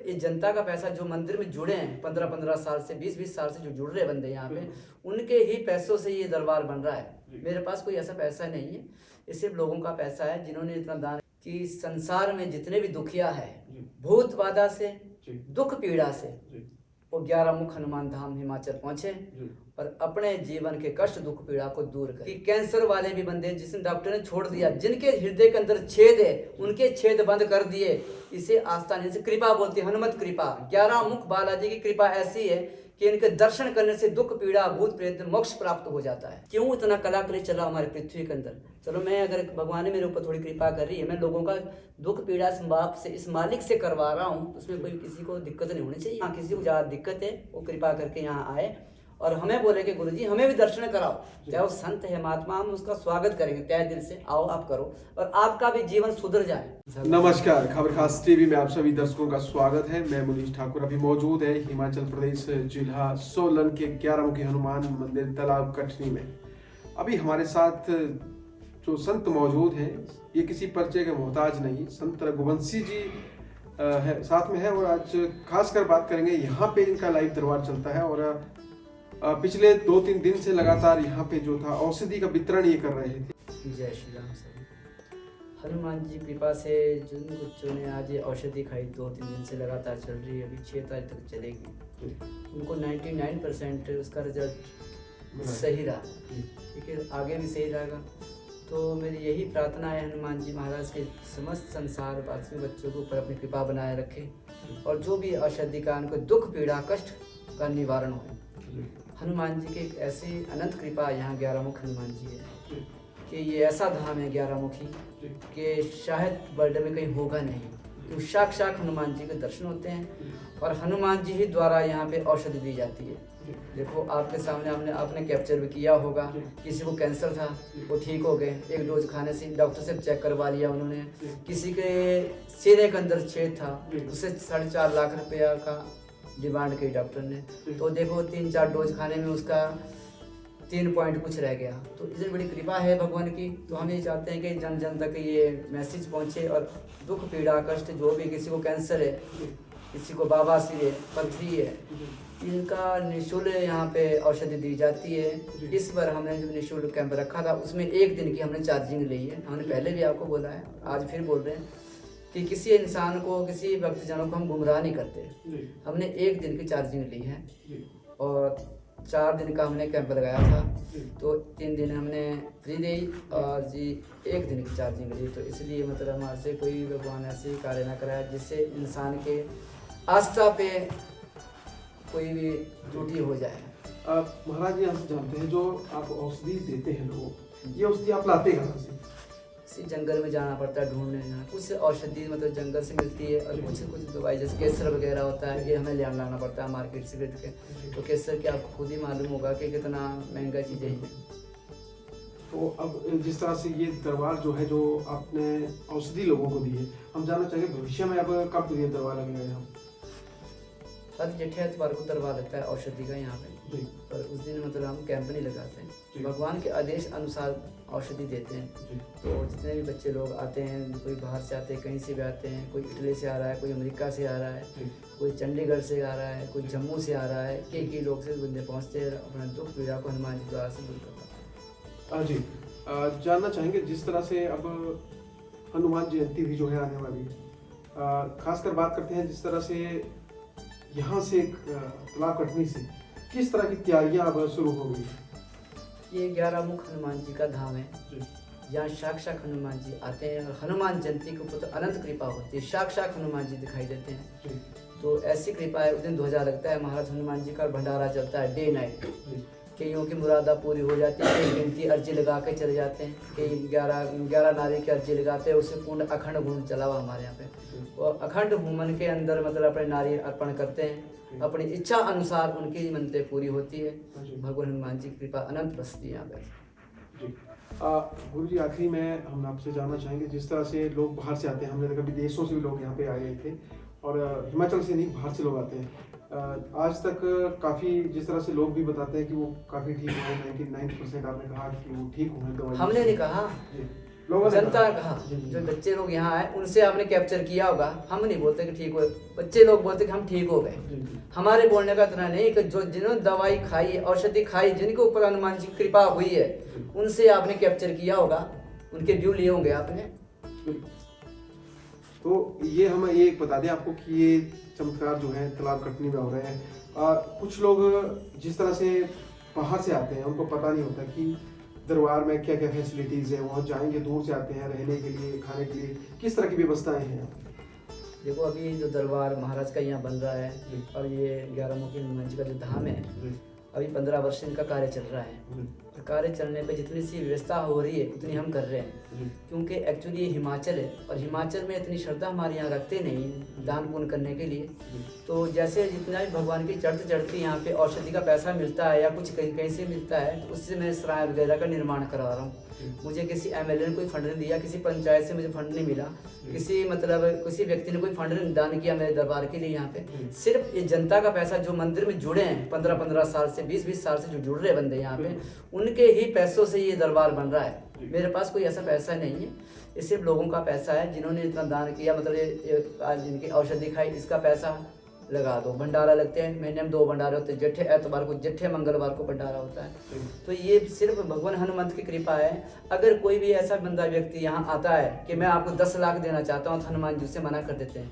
ये जनता का पैसा जो मंदिर में जुड़े हैं 15-15 साल से 20-20 साल से जो जुड़ रहे बंदे यहाँ पे, उनके ही पैसों से ये दरबार बन रहा है। मेरे पास कोई ऐसा पैसा नहीं है, ये सिर्फ लोगों का पैसा है जिन्होंने इतना दान कि संसार में जितने भी दुखिया है, भूत बाधा से, दुख पीड़ा से, वो 11 मुख हनुमान धाम हिमाचल पहुंचे और अपने जीवन के कष्ट दुख पीड़ा को दूर करें। कि कैंसर वाले भी बंदे जिसने डॉक्टर ने छोड़ दिया, जिनके हृदय के अंदर छेद है, उनके छेद बंद कर दिए। इसे आस्थान से कृपा बोलती है, हनुमत कृपा। 11 मुख बालाजी की कृपा ऐसी है कि इनके दर्शन करने से दुख पीड़ा भूत प्रेत मोक्ष प्राप्त हो जाता है। क्यों इतना कलाकली चला हमारे पृथ्वी के अंदर? चलो मैं अगर भगवान ने मेरे ऊपर थोड़ी कृपा कर रही है, मैं लोगों का दुख पीड़ा इस बाप से, इस मालिक से करवा रहा हूँ, उसमें कोई किसी को दिक्कत नहीं होनी चाहिए। हाँ, किसी को ज़्यादा दिक्कत है वो कृपा करके यहाँ आए और हमें बोले कि गुरुजी हमें भी दर्शन कराओ। चाहे वो संत है, महात्मा, हम उसका स्वागत करेंगे तहे दिल से। आओ आप करो और आपका भी जीवन सुधर जाए। नमस्कार, खबर खास टीवी में आप सभी दर्शकों का स्वागत है। मैं मुनीश ठाकुर अभी मौजूद है हिमाचल प्रदेश जिला सोलन के 11 मुखी हनुमान मंदिर तालाब कटनी में। अभी हमारे साथ जो संत मौजूद हैं, ये किसी परिचय के मोहताज नहीं, संत रघुवंशी जी है साथ में है। और आज खासकर बात करेंगे, यहाँ पे इनका लाइव दरबार चलता है और पिछले 2-3 दिन से लगातार यहाँ पे जो था औषधि का वितरण ये कर रहे थे। जय श्री राम सर। हनुमान जी कृपा से जिन बच्चों ने आज ये औषधि खाई 2-3 दिन से लगातार चल रही है, अभी 6 तारीख तक चलेगी। उनको 99% उसका रिजल्ट सही रहा, ठीक है, आगे भी सही रहेगा। तो मेरी यही प्रार्थना है हनुमान जी महाराज के समस्त संसार वासियों बच्चों के ऊपर अपनी कृपा बनाए रखे और जो भी औषधि का उनको दुख पीड़ा कष्ट का निवारण हो। हनुमान जी की एक ऐसी अनंत कृपा यहाँ 11 मुख हनुमान जी है कि ये ऐसा धाम है 11 मुखी कि शायद वर्ल्ड में कहीं होगा नहीं, क्योंकि साक्षात हनुमान जी के दर्शन होते हैं और हनुमान जी ही द्वारा यहाँ पे औषधि दी जाती है। देखो आपके सामने आपने कैप्चर भी किया होगा, किसी को कैंसर था वो ठीक हो गए, 1 डोज खाने से डॉक्टर से चेक करवा लिया उन्होंने। किसी के सीने के अंदर छेद था, उसे 4.5 लाख रुपया का डिमांड की डॉक्टर ने, तो देखो 3-4 डोज खाने में उसका 3 पॉइंट कुछ रह गया। तो इतनी बड़ी कृपा है भगवान की। तो हम ये चाहते हैं कि जन जन तक ये मैसेज पहुँचे और दुख पीड़ा कष्ट जो भी, किसी को कैंसर है, किसी को बाबासीर है, पथरी है, इनका निःशुल्क यहाँ पे औषधि दी जाती है। इस बार हमने जो निःशुल्क कैंप रखा था उसमें 1 दिन की हमने चार्जिंग ली है। हमने पहले भी आपको बोला है, आज फिर बोल रहे हैं कि किसी इंसान को, किसी भक्तजनों को हम गुमराह नहीं करते। हमने 1 दिन की चार्जिंग ली है और 4 दिन का हमने कैंप लगाया था, तो 3 दिन हमने फ्री दी और जी 1 दिन की चार्जिंग ली। तो इसलिए मतलब हमारे से कोई भगवान ऐसे कार्य ना कराया जिससे इंसान के आस्था पे कोई भी त्रुटि हो जाए। महाराज जी हमसे जानते हैं, जो आप औषधि देते हैं लोगों, ये औषधि आप लाते कहाँ से? किसी जंगल में जाना पड़ता है, ढूंढने जाना। कुछ औषधि मतलब जंगल से मिलती है और कुछ दवाई जैसे केसर वगैरह होता है, ये हमें ले लाना पड़ता है मार्केट से खरीद के। तो केसर की आपको खुद ही मालूम होगा कि कितना महंगा चीज़ें हैं। तो अब जिस तरह से ये दरबार जो है, जो आपने औषधि लोगों को दी है, हम जानना चाहेंगे भविष्य में अब कब ये दरबार लगेगा यहाँ? हर जेठे एतवार को दरबार लगता है औषधि का यहाँ पे, पर उस दिन मतलब हम कैंप नहीं लगाते हैं, भगवान के आदेश अनुसार औषधि देते हैं। तो जितने भी बच्चे लोग आते हैं, कोई बाहर से आते हैं, कहीं से भी आते हैं, कोई इटली से आ रहा है, कोई अमेरिका से आ रहा है, कोई चंडीगढ़ से आ रहा है, कोई जम्मू से आ रहा है, कई लोग से बंदे पहुँचते हैं, अपना दुख पीड़ा को हनुमान जी द्वारा से दूर करता है। जी, जानना चाहेंगे जिस तरह से अब हनुमान जयंती भी जो है आने वाली है, खासकर बात करते हैं जिस तरह से यहाँ से तालाब कटनी से किस तरह की तैयारियां अब शुरू हो गई? ये 11 मुख हनुमान जी का धाम है, यहाँ साक्षात हनुमान जी आते हैं और हनुमान जयंती के ऊपर तो अनंत कृपा होती है, साक्षात हनुमान जी दिखाई देते हैं। तो ऐसी कृपा है, उस दिन ध्वजा लगता है, महाराज हनुमान जी का भंडारा चलता है डे नाइट। कईयों की मुरादा पूरी हो जाती है, कई गिनती अर्जी लगा के चले जाते हैं, कई 11 नारी की अर्जी लगाते हैं, उससे पूर्ण अखंड घूम चला हुआ हमारे यहाँ पे। वो अखंड घूमन के अंदर मतलब अपने नारी अर्पण करते हैं, अपनी इच्छा अनुसार उनकी मनते पूरी होती है। भगवान हनुमान जी की कृपा अनंत बसती है यहाँ पे। गुरु जी, आखिरी में हम आपसे जानना चाहेंगे, जिस तरह से लोग बाहर से आते हैं, हमने देखा विदेशों से भी लोग यहाँ पे आए थे और हिमाचल से नहीं बाहर से लोग आते हैं, आज तक काफ़ी जिस तरह से लोग भी बताते हैं कि वो काफ़ी ठीक हुए, 99% आपने कहा कि वो ठीक हुए दवाई। हमने नहीं कहा, लोगों ने जनता कहा। का जो बच्चे लोग यहाँ आए उनसे आपने कैप्चर किया होगा। हम नहीं बोलते कि ठीक हो, बच्चे लोग बोलते कि हम ठीक हो गए। हमारे बोलने का इतना नहीं कि जो जिन्होंने दवाई खाई है, औषधि खाई, जिनके ऊपर हनुमान जी की कृपा हुई है, उनसे आपने कैप्चर किया होगा, उनके व्यू लिए होंगे आपने। तो ये हमें ये बता दें आपको कि ये चमत्कार जो है तालाब कटनी में हो रहे हैं। कुछ लोग जिस तरह से बाहर से आते हैं उनको पता नहीं होता कि दरबार में क्या क्या फैसिलिटीज़ है, वहाँ जाएंगे, दूर से आते हैं, रहने के लिए, खाने के लिए किस तरह की व्यवस्थाएं हैं। देखो अभी जो दरबार महाराज का यहाँ बन रहा है और ये 11 मुखी हनुमान जी का जो धाम है, अभी 15 वर्ष से इनका कार्य चल रहा है। और कार्य चलने पे जितनी सी व्यवस्था हो रही है उतनी हम कर रहे हैं, क्योंकि एक्चुअली ये हिमाचल है और हिमाचल में इतनी श्रद्धा हमारे यहाँ रखते नहीं दान पुण्य करने के लिए। तो जैसे जितना भी भगवान की चढ़ते चढ़ते यहाँ पे औषधि का पैसा मिलता है या कुछ कहीं कहीं से मिलता है, तो उससे मैं सराय वगैरह का निर्माण करवा रहा हूँ। मुझे किसी एमएलए ने कोई फंड नहीं दिया, किसी पंचायत से मुझे फंड नहीं मिला, किसी किसी व्यक्ति ने कोई फंड नहीं दान किया मेरे दरबार के लिए। यहाँ पे सिर्फ ये जनता का पैसा, जो मंदिर में जुड़े हैं 15-15 साल से, 20-20 साल से जो जुड़ रहे बंदे यहाँ पे, उनके ही पैसों से ये दरबार बन रहा है। मेरे पास कोई ऐसा पैसा नहीं है, ये सिर्फ लोगों का पैसा है जिन्होंने इतना दान किया। मतलब आज जिनकी औषधि खाई, इसका पैसा लगा दो। भंडारा लगते हैं, महीने में 2 भंडारे होते हैं, जेठे एतवार को, जेठे मंगलवार को भंडारा होता है। तो ये सिर्फ भगवान हनुमंत की कृपा है। अगर कोई भी ऐसा बंदा व्यक्ति यहाँ आता है कि मैं आपको 10 लाख देना चाहता हूँ, तो हनुमान जी उससे मना कर देते हैं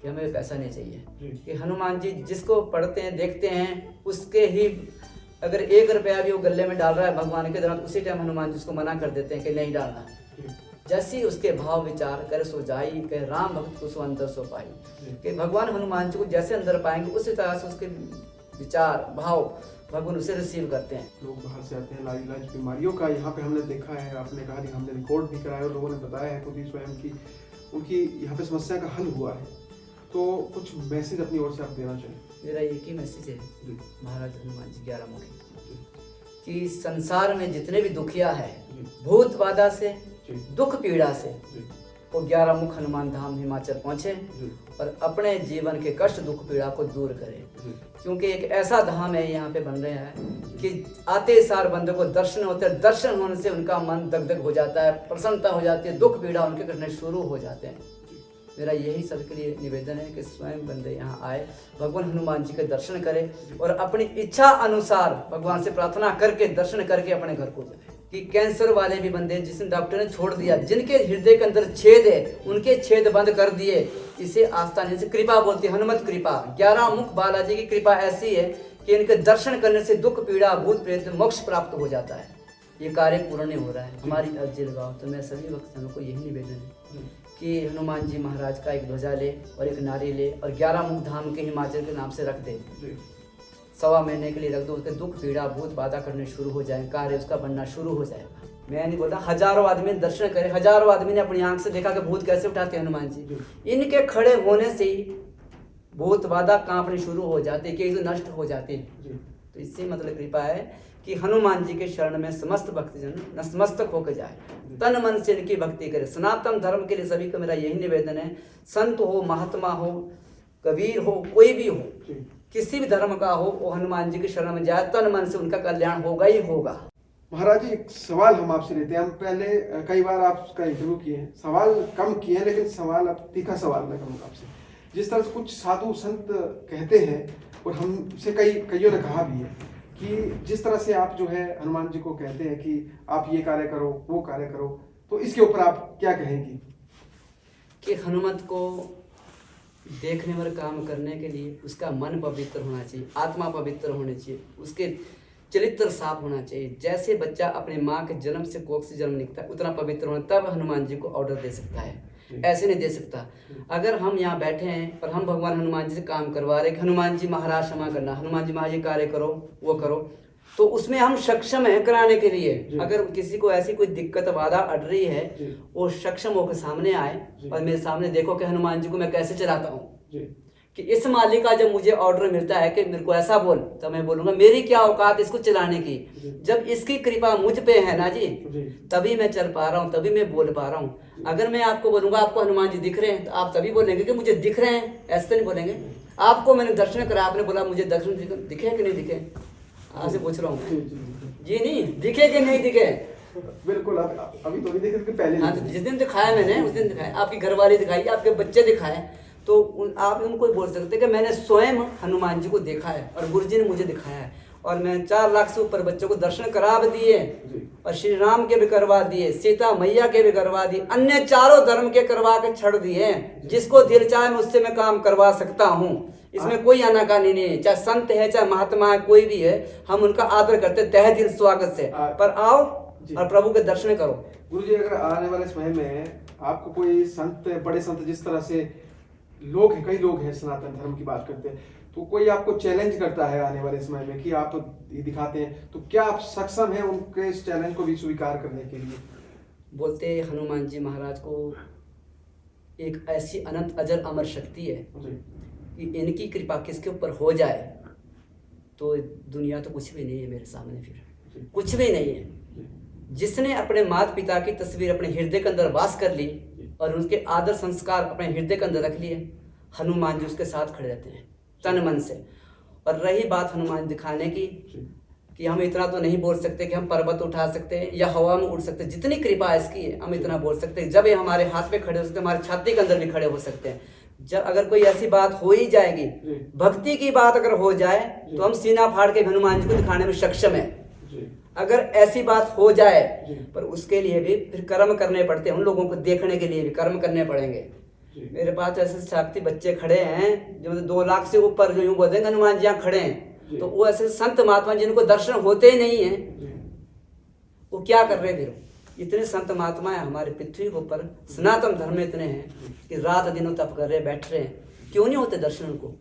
कि हमें पैसा नहीं चाहिए। कि हनुमान जी जिसको पढ़ते हैं, देखते हैं, उसके ही अगर 1 रुपया भी वो गले में डाल रहा है भगवान के दौरान, उसी टाइम हनुमान जी उसको मना कर देते हैं कि नहीं डालना। जैसी उसके भाव विचार करे सो जाई, कहे राम भक्त को सो अंदर सो पाई। कि भगवान हनुमान जी को जैसे अंदर पाएंगे उसी तरह से उसके विचार भाव भगवान उसे रिसीव करते हैं। लोग बाहर से आते हैं लाइलाज बीमारियों का, यहाँ पे हमने देखा है, आपने कहा कि हमने रिकॉर्ड भी कराया और लोगों ने बताया है खुद ही स्वयं की उनकी यहाँ पे समस्या का हल हुआ है। तो कुछ मैसेज अपनी ओर से आप देना चाहें। मेरा एक ही मैसेज है महाराज हनुमान जी 11 मुखी कि संसार में जितने भी दुखिया है, भूत बाधा से, दुख पीड़ा से, वो 11 मुख हनुमान धाम हिमाचल पहुँचे और अपने जीवन के कष्ट दुख पीड़ा को दूर करें। क्योंकि एक ऐसा धाम है यहाँ पे बन रहे हैं कि आते सार बंदे को दर्शन होते हैं, दर्शन होने से उनका मन दगदग हो जाता है, प्रसन्नता हो जाती है, दुख पीड़ा उनके कटने शुरू हो जाते हैं। मेरा यही सबके लिए निवेदन है कि स्वयं बंदे यहाँ आए, भगवान हनुमान जी के दर्शन करें और अपनी इच्छा अनुसार भगवान से प्रार्थना करके दर्शन करके अपने घर को जाए। कि कैंसर वाले भी बंदे जिसने डॉक्टर ने छोड़ दिया, जिनके हृदय के अंदर छेद है, उनके छेद बंद कर दिए। इसे आस्थान से कृपा बोलती है, हनुमत कृपा। 11 मुख बालाजी की कृपा ऐसी है कि इनके दर्शन करने से दुख पीड़ा भूत प्रेत मोक्ष प्राप्त हो जाता है। ये कार्य पूर्ण नहीं हो रहा है हमारी अर्जी लगाओ। तो मैं सभी भक्तों को यही निवेदन है कि हनुमान जी महाराज का एक ध्वजा ले और एक नारी ले और 11 मुख धाम के हिमाचल के नाम से रख दे। 1.25 महीने के लिए रख दो, उसके दुख पीड़ा भूत बाधा करने शुरू हो जाए, कार्य उसका बनना शुरू हो जाएगा। मैं नहीं बोलता, हजारों आदमी दर्शन करे, हजारों आदमी ने अपनी आंख से देखा कि भूत कैसे उठाते हैं हनुमान जी। इनके खड़े होने से ही भूत बाधा कांपनी शुरू हो जाती है, कि तो नष्ट हो जाती है। तो इससे मतलब कृपा है कि हनुमान जी के शरण में समस्त भक्तजन नतमस्तक होकर जाए, तन मन से इनकी भक्ति करे। सनातन धर्म के लिए सभी को मेरा यही निवेदन है, संत हो, महात्मा हो, कबीर हो, कोई भी हो, किसी भी धर्म का हो, वो हनुमान जी के शरण में जाए, तन मन से उनका कल्याण होगा ही होगा। महाराज जी, एक सवाल हम आपसे लेते हैं। हम पहले कई बार आपका इंटरव्यू किए हैं, सवाल कम किए हैं, लेकिन सवाल अब तीखा सवाल मैं कहूँगा आपसे। जिस तरह से कुछ साधु संत कहते हैं और हमसे कईयों ने कहा भी है कि जिस तरह से आप जो है हनुमान जी को कहते हैं कि आप ये कार्य करो, वो कार्य करो, तो इसके ऊपर आप क्या कहेंगी? कि हनुमत को देखने वाले काम करने के लिए उसका मन पवित्र होना चाहिए, आत्मा पवित्र होनी चाहिए, उसके चरित्र साफ होना चाहिए। जैसे बच्चा अपने माँ के जन्म से कोख से जन्म निकलता है उतना पवित्र होना, तब हनुमान जी को ऑर्डर दे सकता है, ऐसे नहीं दे सकता। अगर हम यहाँ बैठे हैं और हम भगवान हनुमान जी से काम करवा रहे हैं, हनुमान जी महाराज क्षमा करना, हनुमान जी महाराज ये कार्य करो, वो करो, तो उसमें हम सक्षम हैं कराने के लिए। अगर किसी को ऐसी कोई दिक्कत बाधा अड़ रही है, वो सक्षम होकर सामने आए और मेरे सामने देखो कि हनुमान जी को मैं कैसे चलाता हूँ। कि इस मालिक का जब मुझे ऑर्डर मिलता है कि मेरे को ऐसा बोल, तो मैं बोलूँगा मेरी क्या औकात इसको चलाने की। जब इसकी कृपा मुझ पे है ना जी, तभी मैं चल पा रहा हूँ, तभी मैं बोल पा रहा हूँ। अगर मैं आपको बोलूँगा आपको हनुमान जी दिख रहे हैं, तो आप तभी बोलेंगे कि मुझे दिख रहे हैं, ऐसे तो नहीं बोलेंगे। आपको मैंने दर्शन करा, आपने बोला मुझे दर्शन दिखे कि नहीं दिखे, आपसे पूछ रहा हूँ जी, नहीं दिखे कि नहीं दिखे, बिल्कुल, अभी तो नहीं देखे थे, पहले हाँ, तो जिस दिन दिखाया मैंने उस दिन दिखाया, आपकी घरवाली दिखाई, आपके बच्चे दिखाए, तो आप उनको बोल सकते कि मैंने स्वयं हनुमान जी को देखा है और गुरु जी ने मुझे दिखाया है। और मैं 4 लाख से ऊपर बच्चों को दर्शन करा भी दिए और श्री राम के भी करवा दिए, सीता मैया के भी करवा दिए, अन्य चारों धर्म के करवा के छड़ दिए। जिसको दिल चाहे मुझसे मैं काम करवा सकता हूँ, इसमें कोई आनाकानी नहीं है। चाहे संत है, चाहे महात्मा है, कोई भी है, हम उनका आदर करते तहे दिल स्वागत से। पर आओ और प्रभु के दर्शन करो। गुरु जी, अगर आने वाले समय में आपको कोई संत, बड़े संत, जिस तरह से लोग हैं, कई लोग हैं सनातन धर्म की बात करते हैं, तो कोई आपको चैलेंज करता है आने वाले समय में कि आप ये दिखाते हैं, तो क्या आप सक्षम हैं उनके इस चैलेंज को भी स्वीकार करने के लिए? बोलते हनुमान जी महाराज को एक ऐसी अनंत अजर अमर शक्ति है कि इनकी कृपा किसके ऊपर हो जाए तो दुनिया तो कुछ भी नहीं है मेरे सामने, फिर कुछ भी नहीं है। जिसने अपने माता पिता की तस्वीर अपने हृदय के अंदर वास कर ली और उनके आदर संस्कार अपने हृदय के अंदर रख लिए, हनुमान जी उसके साथ खड़े रहते हैं तन मन से। और रही बात हनुमान दिखाने की, कि हम इतना तो नहीं बोल सकते कि हम पर्वत उठा सकते हैं या हवा में उड़ सकते हैं, जितनी कृपा इसकी है हम इतना बोल सकते हैं। जब ये हमारे हाथ पे खड़े हो सकते हैं, हमारी छाती के अंदर भी खड़े हो सकते हैं। जब अगर कोई ऐसी बात हो ही जाएगी, भक्ति की बात अगर हो जाए, तो हम सीना फाड़ के हनुमान जी को दिखाने में सक्षम है। अगर ऐसी बात हो जाए, पर उसके लिए भी फिर कर्म करने पड़ते हैं, उन लोगों को देखने के लिए भी कर्म करने पड़ेंगे। मेरे पास ऐसे साक्षी बच्चे खड़े हैं जो 2 लाख से ऊपर, जो यूँ बोलते हैं हनुमान जी यहाँ खड़े हैं, तो वो ऐसे संत महात्मा जिनको दर्शन होते ही नहीं है, वो क्या कर रहे हैं? फिर इतने संत महात्मा है हमारे पृथ्वी के ऊपर, सनातन धर्म में इतने हैं कि रात दिनों तप कर रहे, बैठ रहे हैं, क्यों नहीं होते दर्शन उनको?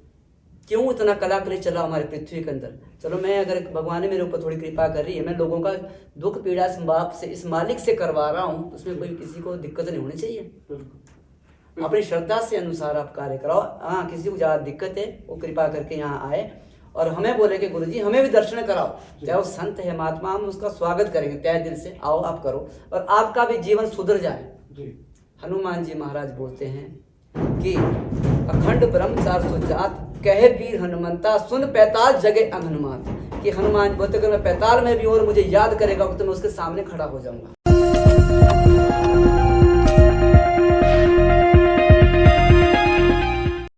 क्यों इतना कलाकली चला हमारे पृथ्वी के अंदर? चलो, मैं अगर भगवान ने मेरे ऊपर थोड़ी कृपा कर रही है, मैं लोगों का दुख पीड़ा इस बाप से, इस मालिक से करवा रहा हूँ, तो उसमें कोई किसी को दिक्कत नहीं होनी चाहिए। अपनी श्रद्धा से अनुसार आप कार्य कराओ। हाँ, किसी को ज़्यादा दिक्कत है वो कृपा करके यहाँ आए और हमें बोले कि गुरुजी हमें भी दर्शन कराओ, चाहे वो संत है महात्मा, हम उसका स्वागत करेंगे तहे दिल से। आओ, आप करो और आपका भी जीवन सुधर जाए। हनुमान जी महाराज बोलते हैं कि अखंड ब्रह्मचार सुजात कहे वीर हनुमंता, सुन 45 जगह अंग हनुमान। कि हनुमान बोलते अगर मैं 45 में भी और मुझे याद करेगा तो मैं उसके सामने खड़ा हो जाऊंगा।